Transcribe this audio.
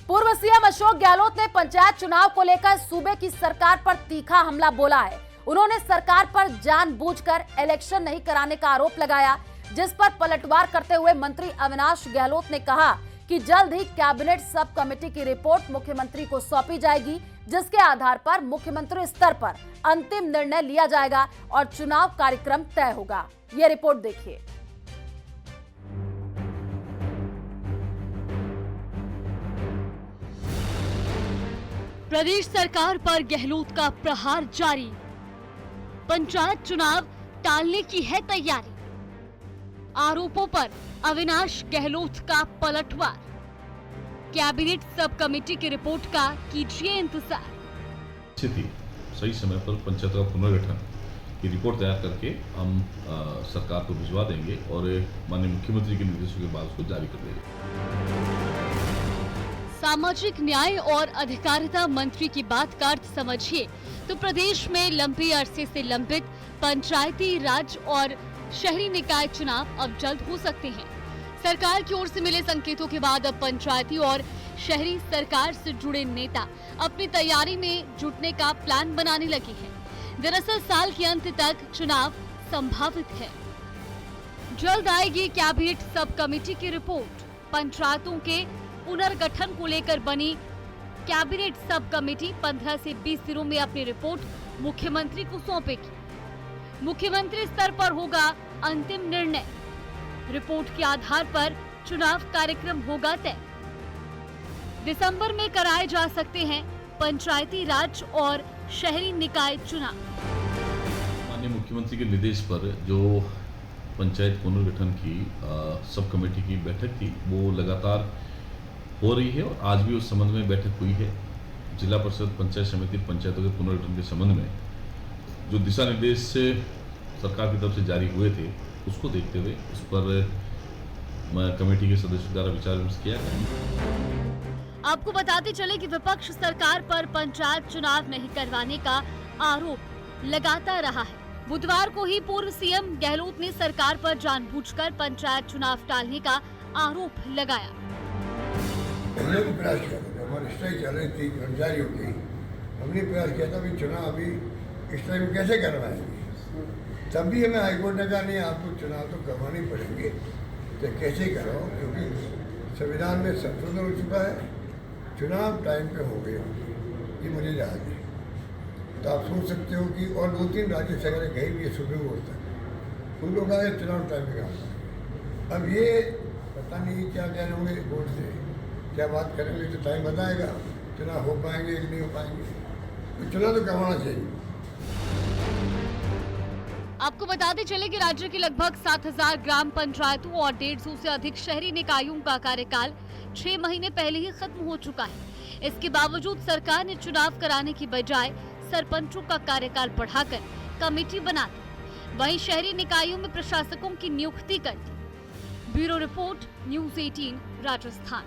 पूर्व सीएम अशोक गहलोत ने पंचायत चुनाव को लेकर सूबे की सरकार पर तीखा हमला बोला है। उन्होंने सरकार पर जानबूझकर इलेक्शन नहीं कराने का आरोप लगाया, जिस पर पलटवार करते हुए मंत्री अविनाश गहलोत ने कहा कि जल्द ही कैबिनेट सब कमेटी की रिपोर्ट मुख्यमंत्री को सौंपी जाएगी, जिसके आधार पर मुख्यमंत्री स्तर पर अंतिम निर्णय लिया जाएगा और चुनाव कार्यक्रम तय होगा। ये रिपोर्ट देखिए। प्रदेश सरकार पर गहलोत का प्रहार जारी। पंचायत चुनाव टालने की है तैयारी। आरोपों पर अविनाश गहलोत का पलटवार। कैबिनेट सब कमेटी की रिपोर्ट का कीजिए इंतजार। सही समय पर पंचायत का पुनर्गठन की रिपोर्ट तैयार करके हम सरकार को भिजवा देंगे और माननीय मुख्यमंत्री के निर्देशों के बाद उसको जारी कर देंगे। सामाजिक न्याय और अधिकारिता मंत्री की बात का अर्थ समझिए तो प्रदेश में लंबे अरसे से लंबित पंचायती राज और शहरी निकाय चुनाव अब जल्द हो सकते हैं। सरकार की ओर से मिले संकेतों के बाद अब पंचायती और शहरी सरकार से जुड़े नेता अपनी तैयारी में जुटने का प्लान बनाने लगे हैं। दरअसल साल के अंत तक चुनाव संभावित है। जल्द आएगी कैबिनेट सब कमेटी की रिपोर्ट। पंचायतों के पुनर्गठन को लेकर बनी कैबिनेट सब कमेटी 15 से 20 दिनों में अपनी रिपोर्ट मुख्यमंत्री को सौंपेगी। मुख्यमंत्री स्तर पर होगा अंतिम निर्णय। रिपोर्ट के आधार पर चुनाव कार्यक्रम होगा तय। दिसंबर में कराए जा सकते हैं पंचायती राज और शहरी निकाय चुनाव। माननीय मुख्यमंत्री के निर्देश पर जो पंचायत पुनर्गठन की सब कमेटी की बैठक थी वो लगातार हो रही है और आज भी उस संबंध में बैठक हुई है। जिला परिषद पंचायत समिति पंचायतों के पुनर्गठन के संबंध में जो दिशा निर्देश सरकार की तरफ से जारी हुए थे उसको देखते हुए उस पर कमेटी के सदस्यों द्वारा विचार विमर्श किया गया। आपको बताते चले कि विपक्ष सरकार पर पंचायत चुनाव नहीं करवाने का आरोप लगाता रहा है। बुधवार को ही पूर्व सीएम गहलोत ने सरकार पर जानबूझकर पंचायत चुनाव टालने का आरोप लगाया। हमने भी प्रयास किया था, हमारी स्ट्राइक चल रही थी कर्मचारियों की। हमने प्रयास किया था भी चुनाव अभी इस टाइम कैसे करवाएंगे। तब भी हमें हाईकोर्ट ने कहा नहीं आपको चुनाव तो करवाने पड़ेंगे, तो कैसे कराओ, क्योंकि संविधान में संशोधन हो चुका है, चुनाव टाइम पे हो गए होंगे। ये मुझे याद है। तो आप सोच सकते हो कि और 2-3 राज्य से अगर गई भी है सुप्रीम कोर्ट तक, उन लोग आए चुनाव टाइम पे काम। अब ये पता नहीं क्या कह रहे होंगे कोर्ट से, क्या बात करेंगे तो टाइम बताएगा चुनाव हो पाएंगे कि नहीं हो पाएंगे। तो चुनाव तो करवाना चाहिए। आपको बताते चले कि राज्य की लगभग 7000 ग्राम पंचायतों और 150 से अधिक शहरी निकायों का कार्यकाल 6 महीने पहले ही खत्म हो चुका है। इसके बावजूद सरकार ने चुनाव कराने की बजाय सरपंचों का कार्यकाल बढ़ाकर कमेटी बना दी। वहीं शहरी निकायों में प्रशासकों की नियुक्ति कर दी। Bureau report, news 18 Rajasthan.